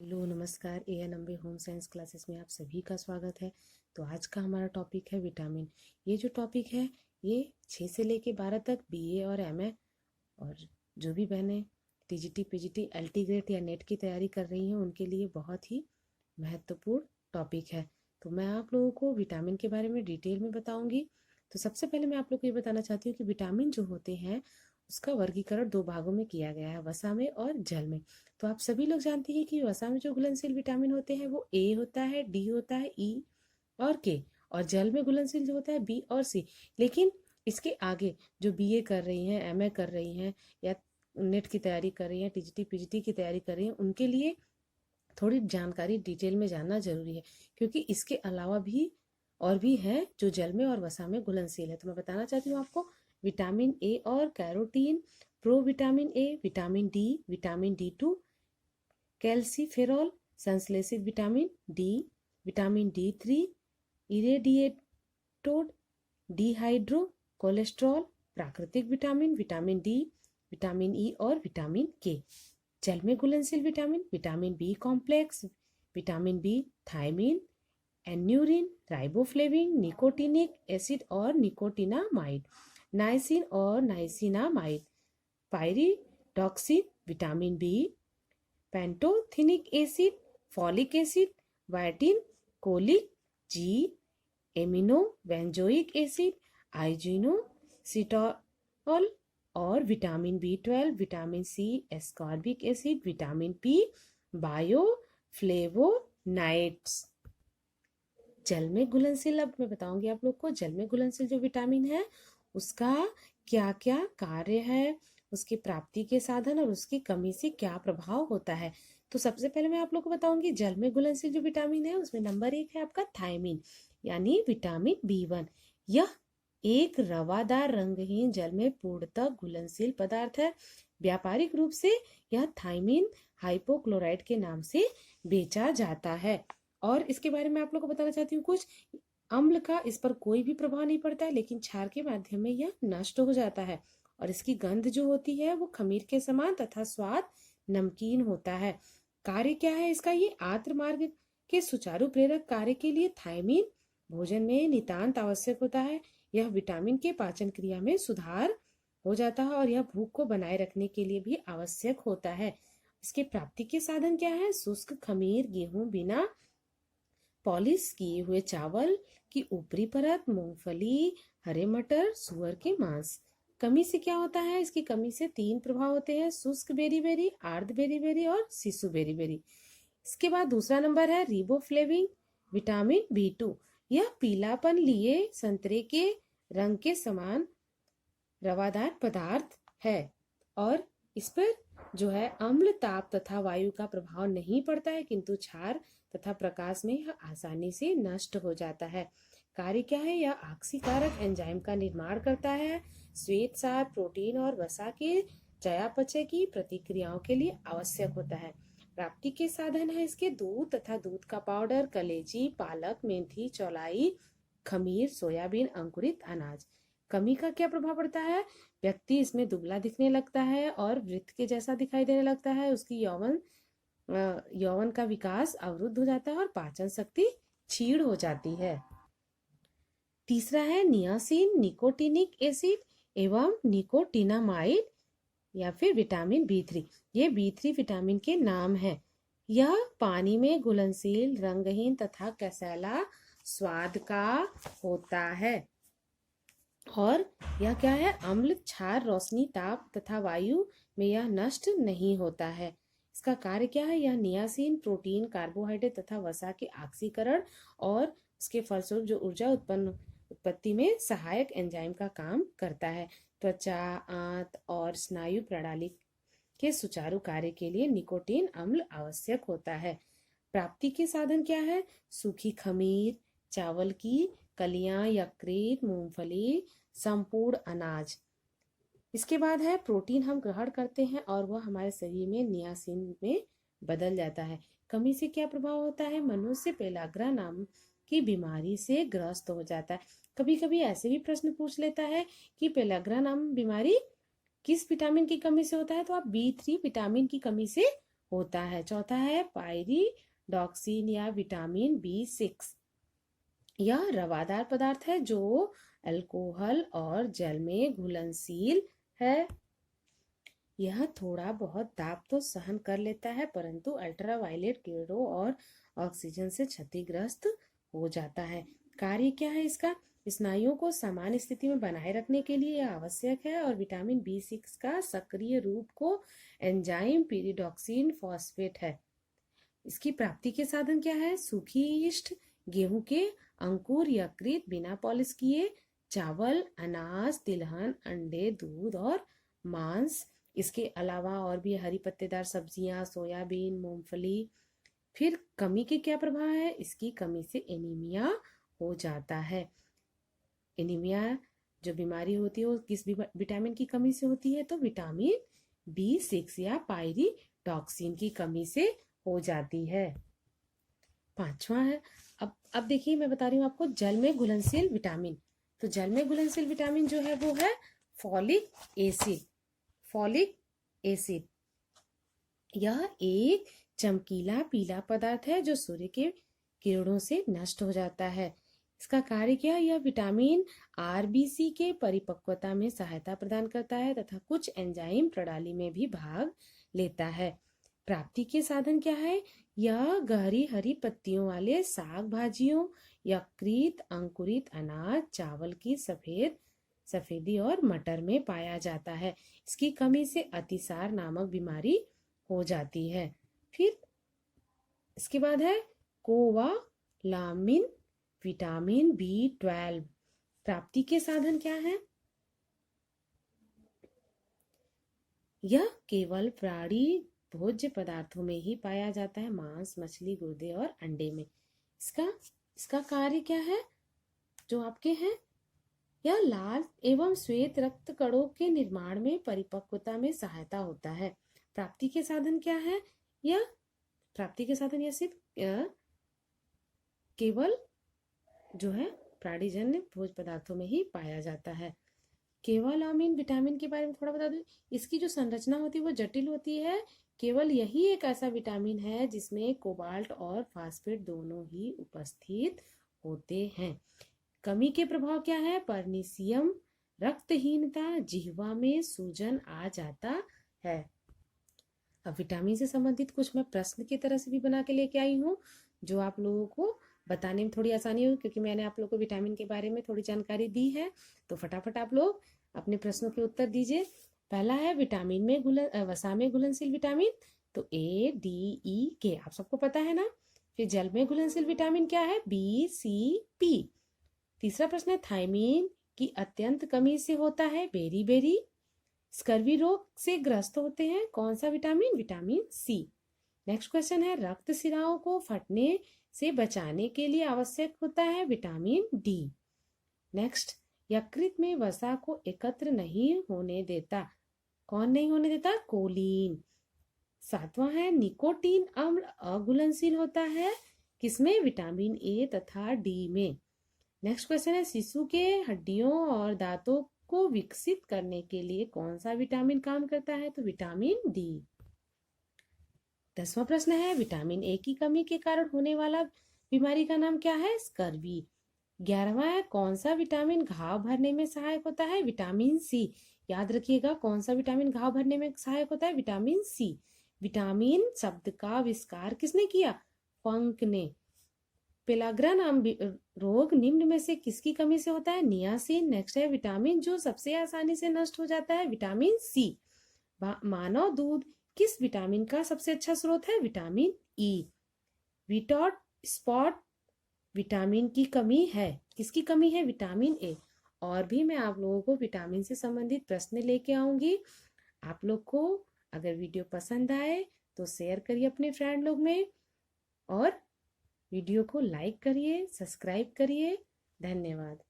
Hello नमस्कार। ANMB home science classes में आप सभी का स्वागत है। तो आज का हमारा टॉपिक है विटामिन। ये जो टॉपिक है ये 6 से लेके 12 तक BA और MA और जो भी बहनें TGT PGT LT ग्रेड या नेट की तैयारी कर रही हैं उनके लिए बहुत ही महत्वपूर्ण टॉपिक है। तो मैं आप लोगों को विटामिन के बारे में डिटेल में बताऊंगी। तो सबसे पहले मैं आप लोग को ये बताना चाहती हूँ कि विटामिन जो होते हैं उसका वर्गीकरण 2 भागों में किया गया है, वसा में और जल में। तो आप सभी लोग जानते हैं कि वसा में जो घुलनशील विटामिन होते हैं वो A होता है, D होता है, E और K, और जल में घुलनशील जो होता है B और C। लेकिन इसके आगे जो BA कर रही हैं, MA कर रही हैं या नेट की तैयारी कर रही हैं, TGT PGT की तैयारी कर रही हैं, उनके लिए थोड़ी जानकारी डिटेल में जानना जरूरी है, क्योंकि इसके अलावा भी और भी है जो जल में और वसा में घुलनशील है। तो मैं बताना चाहती हूँ आपको विटामिन ए और carotene, provitamin A, vitamin D2, calciferol, संश्लेषित vitamin D, vitamin D3, irradiated, dehydro cholesterol, प्राकृतिक vitamin, vitamin D, vitamin E और विटामिन के। जल में घुलनशील vitamin, vitamin B complex, vitamin B thiamine, aneurin, riboflavin, nicotinic acid और nicotinamide, niacin और niacinamide, pyridoxine, vitamin B, pantothenic acid, folic acid, biotin, कोलिक, जी, amino benzoic acid, inositol और vitamin B12, vitamin C, ascorbic acid, vitamin P, बायोफ्लेवोनाइड्स। जल में घुलनशील, अब मैं बताऊंगी आप लोग को जल में घुलनशील जो विटामिन है उसका क्या क्या कार्य है, उसकी प्राप्ति के साधन और उसकी कमी से क्या प्रभाव होता है। तो सबसे पहले मैं आप लोग को बताऊंगी जल में घुलनशील जो विटामिन है उसमें नंबर 1 है आपका थायमिन यानी विटामिन B1। यह एक रवादार रंगहीन जल में पूर्णतः घुलनशील पदार्थ है। व्यापारिक रूप से यह थायमिन हाइपोक्लोराइड के नाम से बेचा जाता है। और इसके बारे में आप लोग को बताना चाहती हूँ कुछ। अम्ल का इस पर कोई भी प्रभाव नहीं पड़ता है, लेकिन क्षार के माध्यम में यह नष्ट हो जाता है और इसकी गंध जो होती है वो खमीर के समान तथा स्वाद नमकीन होता है। कार्य क्या है इसका, ये आंत्र मार्ग के सुचारू प्रेरक कार्य के लिए थायमिन भोजन में नितांत आवश्यक होता है। यह विटामिन के पाचन क्रिया में सुधार हो जाता है और यह भूख को बनाए रखने के लिए भी आवश्यक होता है। इसके प्राप्ति के साधन क्या है, शुष्क खमीर, गेहूं, बिना पॉलिश किए हुए चावल की ऊपरी परत, मूंगफली, हरे मटर, सुअर के मांस। कमी से क्या होता है, इसकी कमी से 3 प्रभाव होते हैं, शुष्क बेरी बेरी, आर्द्र बेरी बेरी और शिशु बेरी बेरी। इसके बाद दूसरा नंबर है रिबोफ्लेविन विटामिन B2। यह पीलापन लिए संतरे के रंग के समान रवादार पदार्थ है और इस पर जो है अम्ल, ताप तथा वायु का प्रभाव नहीं पड़ता है, किंतु क्षार तथा प्रकाश में यह आसानी से नष्ट हो जाता है। कार्य क्या है, यह ऑक्सीकारक एंजाइम का निर्माण करता है। श्वेत सार, प्रोटीन और वसा के चयापचय की प्रतिक्रियाओं के लिए आवश्यक होता है। प्राप्ति के साधन है इसके दूध तथा दूध का पाउडर, कलेजी, पालक, मेथी, चौलाई, खमीर, सोयाबीन, अंकुरित अनाज। कमी का क्या प्रभाव पड़ता है, व्यक्ति इसमें दुबला दिखने लगता है और वृत्त के जैसा दिखाई देने लगता है। उसकी यौवन का विकास अवरुद्ध हो जाता है और पाचन शक्ति क्षीण हो जाती है। तीसरा है नियासिन, निकोटिनिक एसिड एवं निकोटिनामाइड या फिर विटामिन B3। ये B3 विटामिन के नाम है। यह पानी में घुलनशील, रंगहीन तथा कसैला स्वाद का होता है और यह क्या है, अम्ल, क्षार, रोशनी, ताप तथा वायु में यह नष्ट नहीं होता है। इसका कार्य क्या है, यह नियासिन, प्रोटीन, कार्बोहाइड्रेट तथा वसा के ऑक्सीकरण और उसके फलस्वरूप जो ऊर्जा उत्पत्ति में सहायक एंजाइम का काम करता है। त्वचा, आंत और स्नायु प्रणाली के सुचारू कार्य के लिए निकोटीन अम्ल आवश्यक होता है। प्राप्ति के साधन क्या है, सूखी खमीर, चावल की कलियां, यकृत, मूंगफली, संपूर्ण अनाज। इसके बाद है प्रोटीन हम ग्रहण करते हैं और वह हमारे शरीर में नियासिन में बदल जाता है। कमी से क्या प्रभाव होता है, मनुष्य पेलाग्रा नाम की बीमारी से ग्रस्त हो जाता है। कभी कभी ऐसे भी प्रश्न पूछ लेता है कि पेलाग्रा नाम बीमारी किस विटामिन की कमी से होता है, तो आप B3 विटामिन की कमी से होता है। चौथा है पायरिडॉक्सिन या विटामिन B6। यह रवादार पदार्थ है जो अल्कोहल और जल में घुलनशील है। यह थोड़ा बहुत दाब तो सहन कर लेता है, परंतु अल्ट्रावायलेट किरणों और ऑक्सीजन से क्षतिग्रस्त हो जाता है। कार्य क्या है इसका? स्नायुओं को समान स्थिति में बनाए रखने के लिए यह आवश्यक है। और विटामिन B6 का सक्रिय रूप को एंजाइम पीरिडॉक्सिन फॉस्फेट है। इसकी प्राप्ति के साधन क्या है? सूखी यीस्ट, गेहूं के अंकुर, यकृत, बिना पॉलिश किए, चावल, अनाज, तिलहन, अंडे, दूध और मांस। इसके अलावा और भी हरी पत्तेदार सब्जियां, सोयाबीन, मूंगफली। फिर कमी के क्या प्रभाव है? इसकी कमी से एनीमिया हो जाता है। एनीमिया जो बीमारी होती है वो किस विटामिन की कमी से होती है? तो विटामिन B6 या पायरिडॉक्सिन की कमी से हो जाती है। पांचवा है, अब देखिए मैं बता रही हूँ आपको जल में घुलनशील विटामिन। तो जल में घुलनशील विटामिन जो है वो है फॉलिक एसिड। फॉलिक एसिड यह एक चमकीला पीला पदार्थ है जो सूर्य के किरणों से नष्ट हो जाता है। इसका कार्य क्या है? यह विटामिन RBC के परिपक्वता में सहायता प्रदान करता है तथा कुछ एंजाइम प्रणाली में भी भाग लेता है। प्राप्ति के साधन क्या है? यह गहरी हरी पत्तियों वाले साग भाजियों, यकृत, अंकुरित अनाज, चावल की सफेदी और मटर में पाया जाता है। इसकी कमी से अतिसार नामक बीमारी हो जाती है। फिर इसके बाद है कोवालामिन विटामिन B12। प्राप्ति के साधन क्या है? यह केवल प्राणी भोज्य पदार्थों में ही पाया जाता है, मांस, मछली, गुर्दे और अंडे में। इसका कार्य क्या है? जो आपके हैं, यह लाल एवं श्वेत रक्त कणों के निर्माण में परिपक्वता में सहायता होता है। प्राप्ति के साधन क्या है? यह प्राप्ति के साधन यह सिर्फ केवल जो है प्राणीजन्य भोज्य पदार्थों में ही पाया जाता है। केवलामिन विटामिन के बारे में थोड़ा बता दूं। इसकी जो संरचना होती है वो जटिल होती है। केवल यही एक ऐसा विटामिन है जिसमें कोबाल्ट और फास्फेट दोनों ही उपस्थित होते हैं। कमी के प्रभाव क्या है? पर्निशियम, रक्तहीनता, जिह्वा में सूजन आ जाता है। अब विटामिन से संबंधित कुछ मैं प्रश्न की तरह से भी बना के लेके आई हूँ जो आप लोगों को बताने में थोड़ी आसानी होगी, क्योंकि मैंने आप लोगों को विटामिन के बारे में थोड़ी जानकारी दी है। तो फटाफट आप लोग अपने प्रश्नों के उत्तर दीजिए। पहला है विटामिन में वसा में घुलनशील विटामिन, तो A, D, E, K आप सबको पता है ना। फिर जल में घुलनशील विटामिन क्या है? B, C, P। तीसरा प्रश्न है थायमीन की अत्यंत कमी से होता है बेरी। स्कर्वी रोग से ग्रस्त होते हैं कौन सा vitamin? Vitamin C। Next question है रक्त सिराओं को फटने से बचाने के लिए आवश्यक होता है विटामिन D। नेक्स्ट, यकृत में वसा को एकत्र नहीं होने देता, कौन नहीं होने देता? कोलिन। सातवां है निकोटीन अम्ल अघुलनशील होता है किसमें? विटामिन A तथा D में। नेक्स्ट क्वेश्चन है शिशु के हड्डियों और दांतों को विकसित करने के लिए कौन सा विटामिन काम करता है? तो विटामिन D। 10वां प्रश्न है विटामिन A की कमी के कारण होने वाला बीमारी का नाम क्या है? स्कर्वी। 11वां है कौन सा विटामिन घाव भरने में सहायक होता है? Vitamin C। याद रखिएगा कौन सा विटामिन घाव भरने में सहायक होता है? Vitamin C। विटामिन शब्द का आविष्कार किसने किया? फंक ने। पेलाग्रा नाम रोग निम्न में से किसकी कमी से होता है? नियासिन। नेक्स्ट है विटामिन जो सबसे आसानी से नष्ट हो जाता है? Vitamin C। मानव दूध किस विटामिन का सबसे अच्छा स्रोत है? Vitamin E। विटॉट स्पॉट विटामिन की कमी है, किसकी कमी है? Vitamin A। और भी मैं आप लोगों को विटामिन से संबंधित प्रश्न लेके आऊंगी। आप लोग को अगर वीडियो पसंद आए तो शेयर करिए अपने फ्रेंड लोग में, और वीडियो को लाइक करिए, सब्सक्राइब करिए। धन्यवाद।